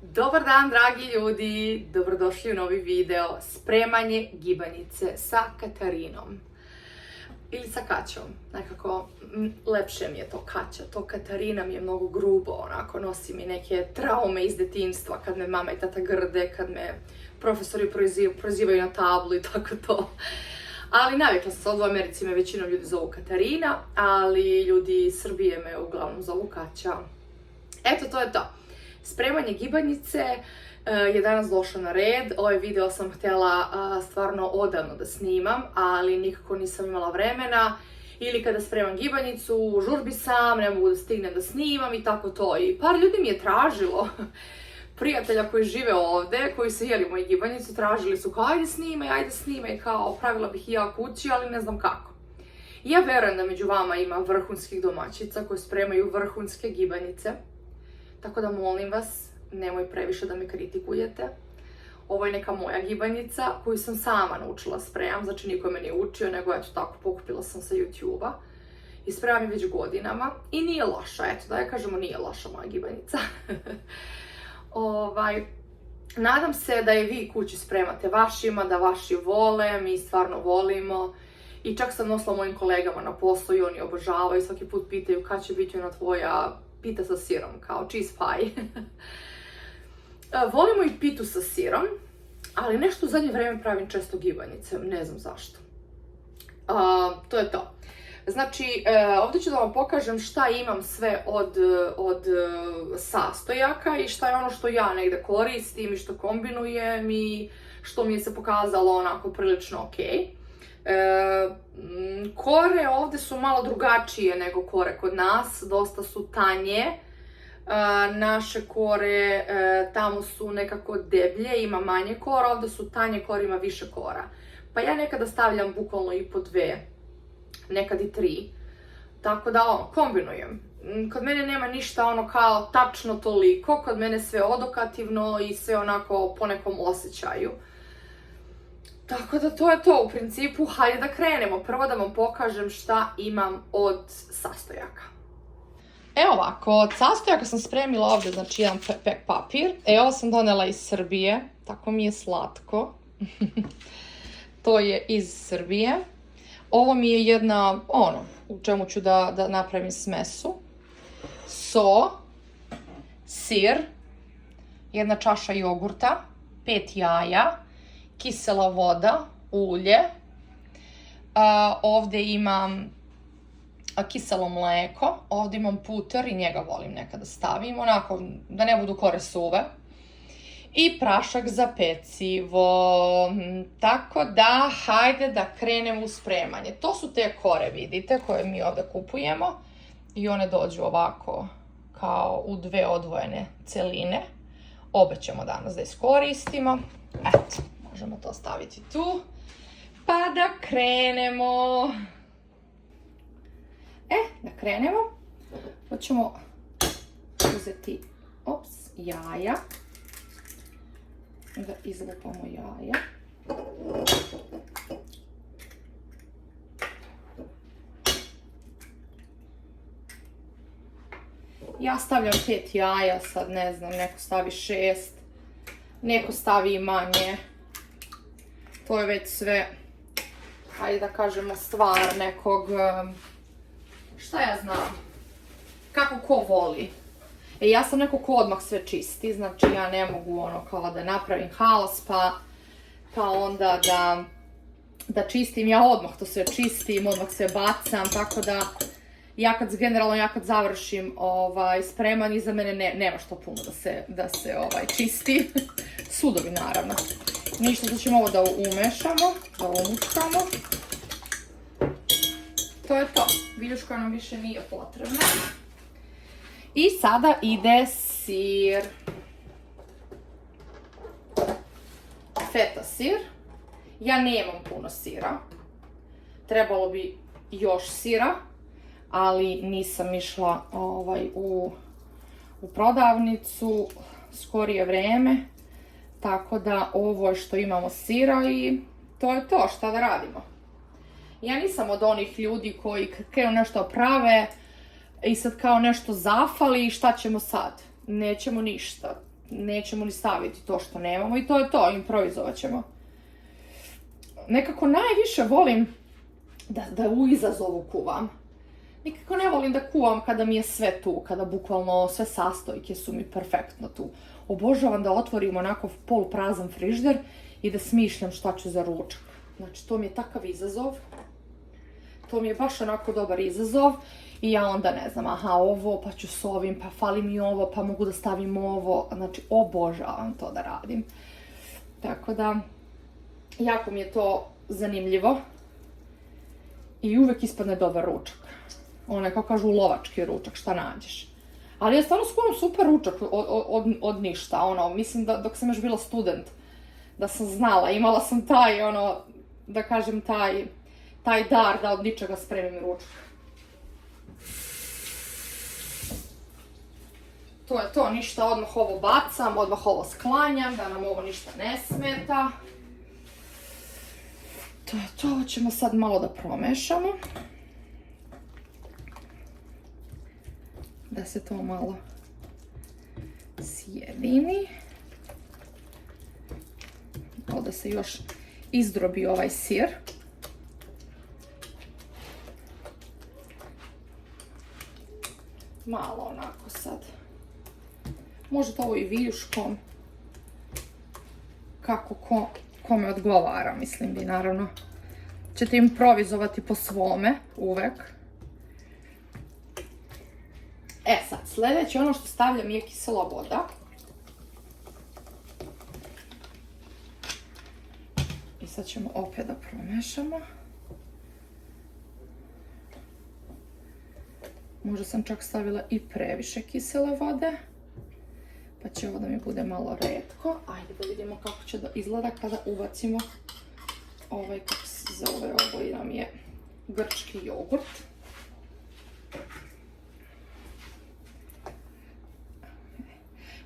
Dobar dan, dragi ljudi, dobrodošli u novi video Spremanje gibanjice sa Katarinom ili sa Kaćom, nekako lepše mi je to Kaća, to Katarina mi je mnogo grubo, onako nosi mi neke traume iz detinjstva kad me mama i tata grde, kad me profesori prozivaju na tablu i tako to. Ali navikla sam se, ovdje u Americi me većinom ljudi zovu Katarina, ali ljudi iz Srbije me uglavnom zovu Kaća. Eto, to je to. Spremanje gibanjice je danas došlo na red. Ovaj video sam htjela stvarno odavno da snimam, ali nikako nisam imala vremena. Ili kada spremam gibanjicu, u žurbi sam, ne mogu da stignem da snimam i tako to. I par ljudi mi je tražilo, prijatelja koji žive ovde, koji se jeli moju gibanjicu, tražili su kao ajde snimaj, kao pravila bih i ja kući, ali ne znam kako. Ja verujem da među vama ima vrhunskih domaćica koje spremaju vrhunske gibanjice. Tako da molim vas, nemoj previše da me kritikujete. Ovo je neka moja gibanjica koju sam sama naučila spremam, znači niko me nije učio, nego eto tako pokupila sam sa YouTube-a. I spremam je već godinama i nije loša, eto da ja kažemo nije loša moja gibanjica. Nadam se da je vi kući spremate vašima, da vaši vole, mi stvarno volimo. I čak sam nosila mojim kolegama na poslu i oni obožavaju, svaki put pitaju kad će biti ona tvoja pita sa sirom, kao cheese pie. Volimo i pitu sa sirom, ali nešto u zadnje vreme pravim često gibanjice, ne znam zašto. To je to. Znači, ovdje ću da vam pokažem šta imam sve od sastojaka i šta je ono što ja negde koristim i što kombinujem i što mi je se pokazalo onako prilično okej. Kore ovdje su malo drugačije nego kore kod nas, dosta su tanje. Naše kore tamo su nekako deblje, ima manje kora, ovdje su tanje kore, ima više kora. Pa ja nekada stavljam bukvalno i po 2, nekad i 3. Tako da kombinujem. Kod mene nema ništa ono kao tačno toliko, kod mene sve odokativno i sve onako po nekom osjećaju. Tako da to je to u principu, hajde da krenemo. Prvo da vam pokažem šta imam od sastojaka. Evo ovako, od sastojaka sam spremila ovdje, znači jedan pek papir. Ovo sam donela iz Srbije, tako mi je slatko. To je iz Srbije. Ovo mi je jedna, u čemu ću da napravim smesu. So, sir, jedna čaša jogurta, 5 jaja, kisela voda, ulje, ovdje imam kiselo mleko, ovdje imam puter i njega volim nekada stavim, onako da ne budu kore suve, i prašak za pecivo. Tako da, hajde da krenemo u spremanje. To su te kore, vidite, koje mi ovdje kupujemo i one dođu ovako kao u 2 odvojene celine. Obe ćemo danas da iskoristimo. Eto. Možemo to staviti tu, pa da krenemo. Da krenemo. Hoćemo uzeti, jaja. Da izlepamo jaja. Ja stavljam 5 jaja, sad ne znam, neko stavi 6, neko stavi i manje. To je već sve, hajde da kažemo, stvar nekog, šta ja znam, kako ko voli. Ja sam neko ko odmah sve čisti, znači ja ne mogu ono kao da napravim haos pa onda da čistim, ja odmah to sve čistim, odmah sve bacam, tako da ja kad završim spremanje, za mene nema što puno da se čisti, sudovi naravno. Ništa, da ćemo ovo da umešamo, da umučkamo. To je to. Viljuška nam više nije potrebna. I sada ide sir. Feta sir. Ja nemam puno sira. Trebalo bi još sira, ali nisam išla u prodavnicu skorije vreme. Tako da ovo je što imamo sira i to je to, šta da radimo. Ja nisam od onih ljudi koji krenu nešto prave i sad kao nešto zafali i šta ćemo sad? Nećemo ništa. nećemo ni staviti to što nemamo i to je to, improvizovat ćemo. Nekako najviše volim da u izazovu kuvam. Nikako ne volim da kuvam kada mi je sve tu, kada bukvalno sve sastojke su mi perfektno tu. Obožavam da otvorim onako poluprazan frižider i da smišljam šta ću za ručak. Znači, to mi je takav izazov. To mi je baš onako dobar izazov. I ja onda ne znam, aha, ovo, pa ću s ovim, pa fali mi ovo, pa mogu da stavim ovo. Znači, obožavam to da radim. Tako da, jako mi je to zanimljivo. I uvek ispadne dobar ručak. Ono je, kao kažu, lovački ručak, šta nađeš. Ali ja stvarno skuvam super ručak od ništa, ono, mislim da dok sam još bila student, da sam znala, imala sam taj, ono, da kažem, taj dar da od ničega spremim ručak. To je to, ništa, odmah ovo bacam, odmah ovo sklanjam, da nam ovo ništa ne smeta. To je to, ćemo sad malo da promešamo. Da se to malo sjedini. Da se još izdrobi ovaj sir. Malo onako sad. Možete ovo i viljuškom. Kako kome odgovara, mislim vi naravno. Ćete improvizovati po svome, uvek. E sad, sljedeće ono što stavljam je kisela voda. I sad ćemo opet da promešamo. Možda sam čak stavila i previše kisele vode. Pa će ovo da mi bude malo retko. Ajde da vidimo kako će da izgleda kada ubacimo ovaj, kako se zove ovo, i nam je grčki jogurt.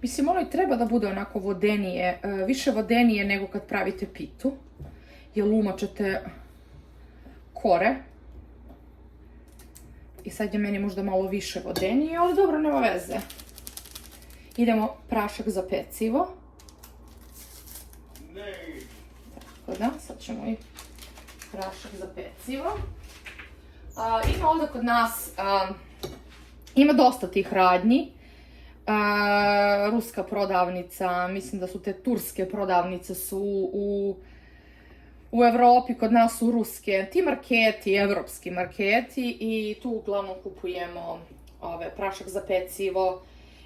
Mislim, ono i treba da bude onako vodenije, više vodenije nego kad pravite pitu. Jer umačete kore. I sad je meni možda malo više vodenije, ali dobro, nema veze. Idemo prašak za pecivo. Tako da, sad ćemo i prašak za pecivo. Ima ovdje kod nas, ima dosta tih radnji. Ruska prodavnica, mislim da su te turske prodavnice su u Evropi, kod nas su ruske. Ti marketi, evropski marketi, i tu uglavnom kupujemo prašak za pecivo.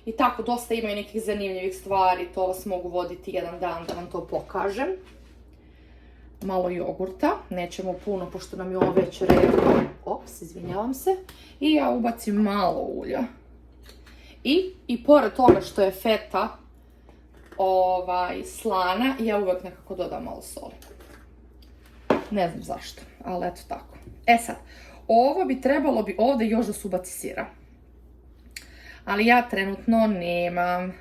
I tako, dosta ima i nekih zanimljivih stvari, to vas mogu voditi jedan dan da vam to pokažem. Malo jogurta, nećemo puno pošto nam je ovo već redko. Ops, izvinjavam se. I ja ubacim malo ulja. I pored toga što je feta slana, ja uvek nekako dodam malo soli. Ne znam zašto, ali eto tako. E sad, ovo bi trebalo ovdje još da se ubaci sira. Ali ja trenutno nemam.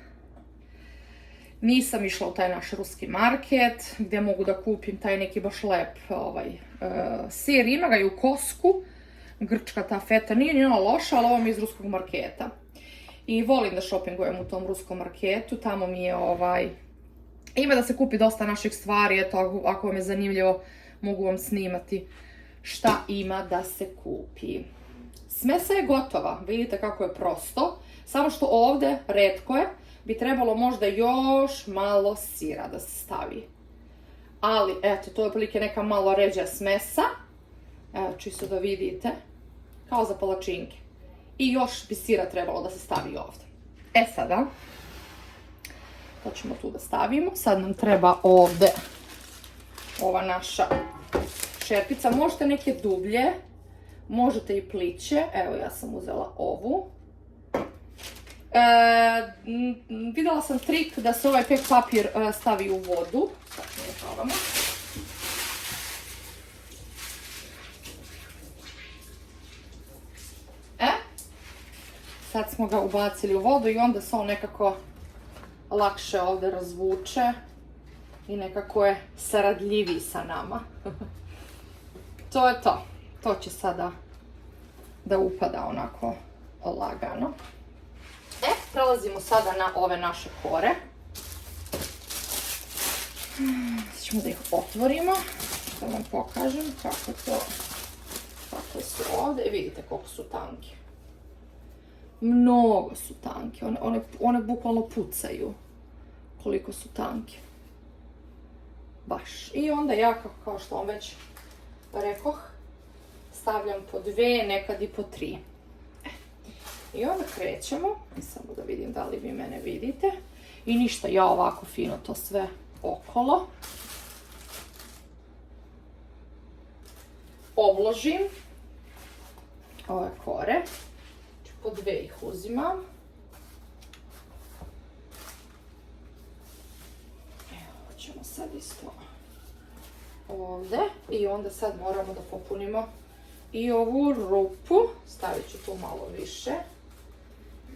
Nisam išla u taj naš ruski market gdje mogu da kupim taj neki baš lep sir. Ima ga i u Kosku. Grčka ta feta nije ni ona loša, ali ovo mi je iz ruskog marketa. I volim da šopingujem u tom ruskom marketu. Tamo mi je ima da se kupi dosta naših stvari. Eto, ako vam je zanimljivo, mogu vam snimati šta ima da se kupi. Smesa je gotova. Vidite kako je prosto. Samo što ovdje, retko je, bi trebalo možda još malo sira da se stavi. Ali, eto, to je otprilike neka malo ređa smesa. Evo, čisto da vidite. Kao za palačinke. I još bi sira trebalo da se stavi ovdje. E sada, to ćemo tu da stavimo. Sad nam treba ovdje ova naša šerpica. Možete neke dublje, možete i pliće. Evo, ja sam uzela ovu. Vidjela sam trik da se ovaj pek papir stavi u vodu. Sad miješavamo. Sad smo ga ubacili u vodu i onda se on nekako lakše ovdje razvuče i nekako je saradljiviji sa nama. To je to. To će sada da upada onako lagano. Prelazimo sada na ove naše kore. Sad ćemo da ih otvorimo, da vam pokažem kako su ovdje. Vidite koliko su tanki. Mnogo su tanki, one bukvalno pucaju koliko su tanki. Baš. I onda ja, kao što vam već rekoh, stavljam po 2, nekad i po 3. I onda krećemo, samo da vidim da li vi mene vidite. I ništa, ja ovako fino to sve okolo obložim ove kore. Po 2 ih uzimam. Evo, ćemo sad isto ovdje. I onda sad moramo da popunimo i ovu rupu. Stavit ću tu malo više,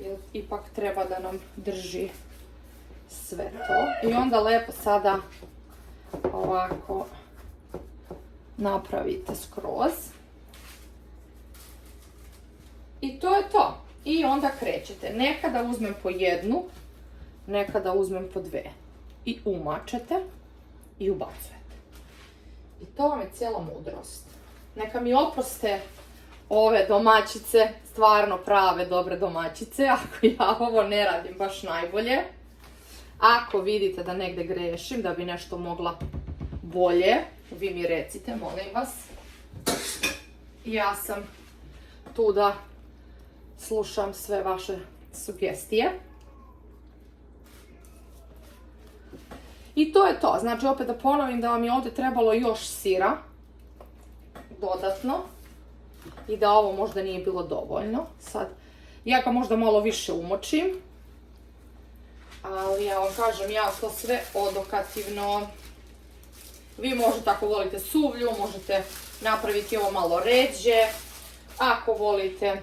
jer ipak treba da nam drži sve to. I onda lepo sada ovako napravite skroz. I to je to. I onda krećete. Nekada uzmem po 1, nekada uzmem po 2. I umačete i ubacujete. I to vam je cijela mudrost. Neka mi oproste ove domaćice, stvarno prave dobre domaćice, ako ja ovo ne radim baš najbolje. Ako vidite da negdje grešim, da bi nešto mogla bolje, vi mi recite, molim vas. Ja sam tu da slušam sve vaše sugestije. I to je to. Znači, opet da ponovim da vam je ovdje trebalo još sira dodatno i da ovo možda nije bilo dovoljno. Sad, ja ga možda malo više umočim, ali ja vam kažem, ja to sve odokativno. Vi možete, ako volite suvlju, možete napraviti ovo malo ređe. Ako volite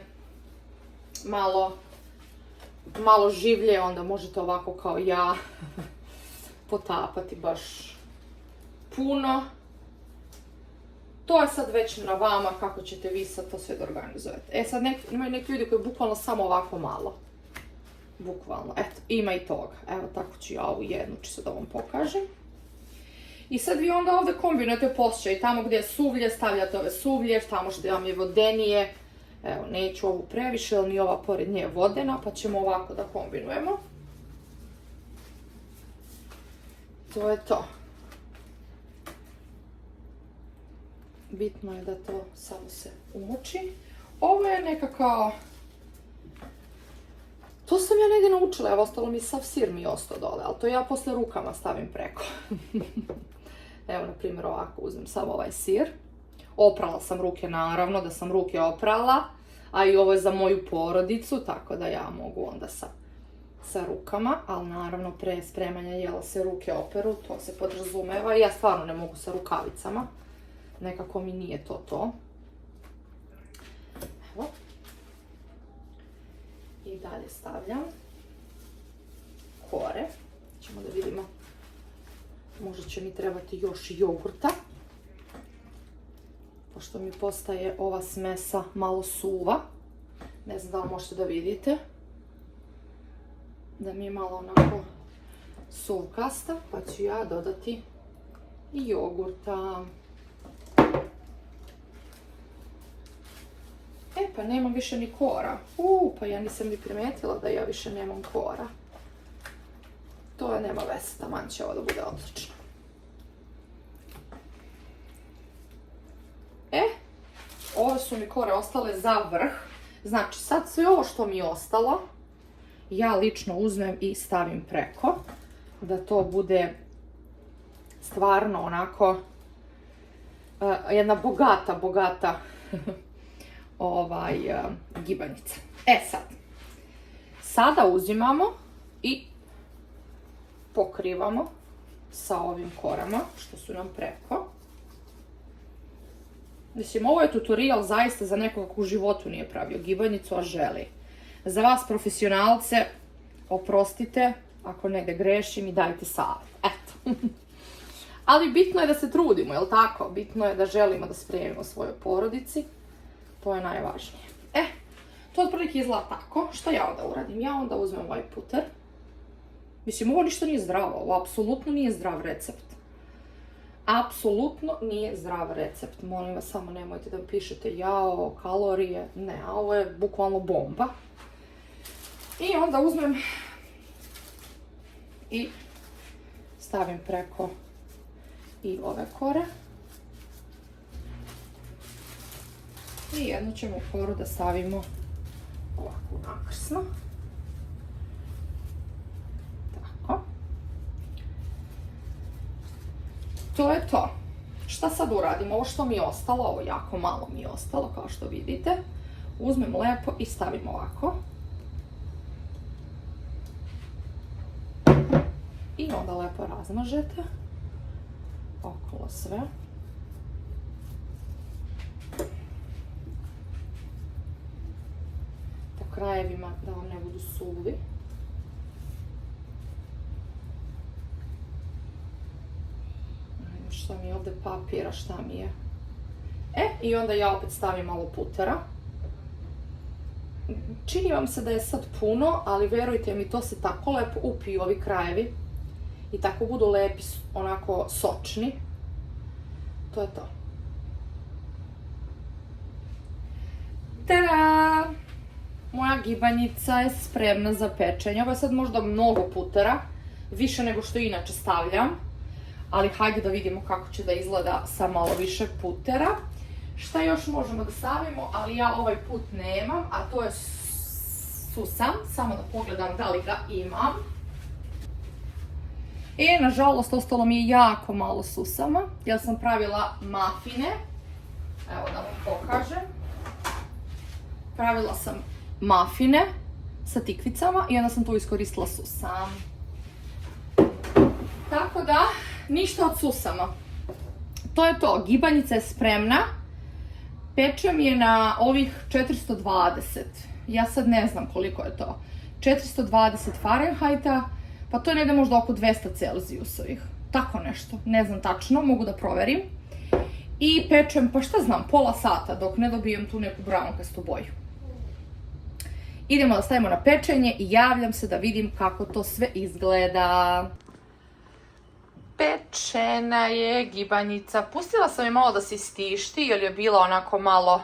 malo življe, onda možete ovako kao ja potapati baš puno. To je sad već na vama kako ćete vi sad to sve da organizujete. Sad imaju neki ljudi koji bukvalno samo ovako malo. Bukvalno, eto, ima i toga. Evo, tako ću ja ovu jednu, ću sad da vam pokažem. I sad vi onda ovdje kombinujete posjećaj. Tamo gdje je suvlje, stavljate ove suvlje, tamo što vam je vodenije. Evo, neću ovu previše, jer ni ova pored nje je vodena, pa ćemo ovako da kombinujemo. To je to. Bitno je da to samo se umoči. Ovo je nekako... To sam ja negdje naučila, evo, ostalo mi sav sir mi ostao dole, ali to ja posle rukama stavim preko. Evo, na primjer, ovako uzmem samo ovaj sir. Oprala sam ruke, naravno, da sam ruke oprala, a i ovo je za moju porodicu, tako da ja mogu onda sa rukama, ali naravno pre spremanja jela se ruke operu, to se podrazumeva i ja stvarno ne mogu sa rukavicama. Nekako mi nije to. Evo. I dalje stavljam kore. Ćemo da vidimo. Možda će mi trebati još jogurta. Pošto mi postaje ova smesa malo suva. Ne znam da li možete da vidite. Da mi je malo onako suvkasta. Pa ću ja dodati i jogurta. Pa nemam više ni kora. Pa ja nisam ni primetila da ja više nemam kora. To je nema veze, taman će ovo da bude odlično. Ove su mi kore ostale za vrh. Znači, sad sve ovo što mi je ostalo, ja lično uzmem i stavim preko. Da to bude stvarno onako jedna bogata gibanica. Sada uzimamo i pokrivamo sa ovim korama što su nam preko. Mislim, ovo je tutorial zaista za nekoga ko u životu nije pravio gibanjicu, a želi. Za vas profesionalce, oprostite ako negdje grešim i dajte savjet. Eto. Ali bitno je da se trudimo, jel tako? Bitno je da želimo da spremimo svojoj porodici. To je najvažnije. To otprilike izgleda tako. Što ja onda uradim? Ja onda uzmem ovaj puter. Mislim, ovo ništa nije zdravo. Ovo apsolutno nije zdrav recept. apsolutno nije zdrav recept. Molim vas, samo nemojte da pišete jao, kalorije. Ne, a ovo je bukvalno bomba. I onda uzmem i stavim preko i ove kore. I jednu ćemo koru da stavimo ovako nakrsno. Tako. To je to. Šta sad uradimo? Ovo što mi je ostalo, ovo jako malo mi je ostalo, kao što vidite. Uzmem lepo i stavim ovako. I onda lepo razmažete okolo sve. Po krajevima da vam ne budu suvi. Šta mi je ovdje papira, šta mi je. I onda ja opet stavim malo putera. Čini vam se da je sad puno, ali verujte mi, to se tako lepo upiju ovi krajevi. I tako budu lepi, onako sočni. To je to. Tada! Moja gibanjica je spremna za pečenje. Ovo je sad možda mnogo putera, više nego što inače stavljam. Ali hajde da vidimo kako će da izgleda sa malo više putera. Šta još možemo da stavimo, ali ja ovaj put nemam, a to je susam. Samo da pogledam da li ga imam. Nažalost, ostalo mi je jako malo susama, jer sam pravila mafine. Evo da vam pokažem. Pravila sam mafine sa tikvicama i onda sam tu iskoristila susam. Tako da, ništa od susama. To je to, gibanjica je spremna. Pečem je na ovih 420. Ja sad ne znam koliko je to. 420 Fahrenheita, pa to je negdje možda oko 200 Celzijusovih. Tako nešto, ne znam tačno, mogu da proverim. I pečem, pa šta znam, pola sata dok ne dobijem tu neku brownkastu boju. Idemo da stavimo na pečenje i javljam se da vidim kako to sve izgleda. Pečena je gibanjica. Pustila sam je malo da se istišti jer je bila onako malo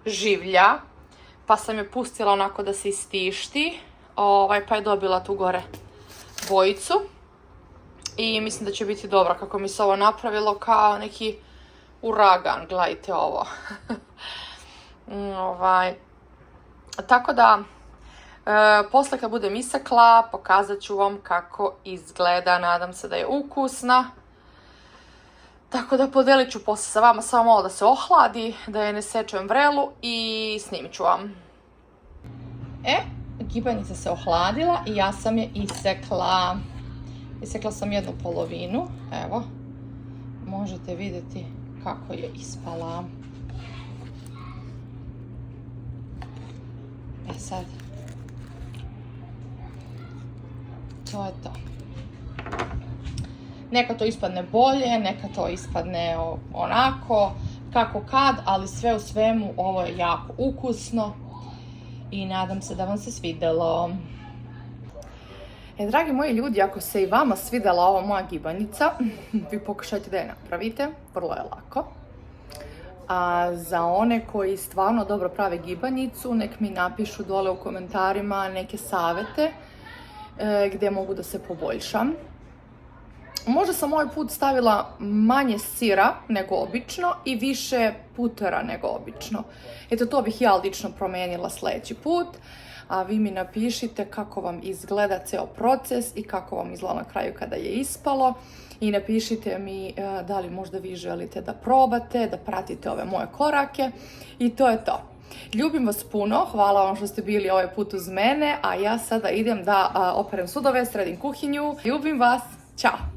življa. Pa sam je pustila onako da se istišti. Pa je dobila tu gore bojicu. I mislim da će biti dobro kako mi se ovo napravilo kao neki uragan. Gledajte ovo. Tako da, posle kad budem isekla, pokazat ću vam kako izgleda. Nadam se da je ukusna. Tako da podelit ću posle sa vama samo malo da se ohladi, da je ne sečem vrelu i snimit ću vam. Gibanjica se ohladila i ja sam je isekla. Isekla sam jednu polovinu, evo. Možete vidjeti kako je ispala. Sad, to je to. Neka to ispadne bolje, neka to ispadne onako, kako kad, ali sve u svemu ovo je jako ukusno i nadam se da vam se svidjelo. Dragi moji ljudi, ako se i vama svidjela ova moja gibanjica, vi pokušajte da je napravite, vrlo je lako. A za one koji stvarno dobro prave gibanjicu, nek mi napišu dole u komentarima neke savete gdje mogu da se poboljšam. Možda sam ovaj put stavila manje sira nego obično i više putera nego obično. Eto, to bih ja lično promijenila sljedeći put. A vi mi napišite kako vam izgleda ceo proces i kako vam izgleda na kraju kada je ispalo. I napišite mi da li možda vi želite da probate, da pratite ove moje korake. I to je to. Ljubim vas puno, hvala vam što ste bili ovaj put uz mene, a ja sada idem da operem sudove, sredim kuhinju. Ljubim vas, ćao!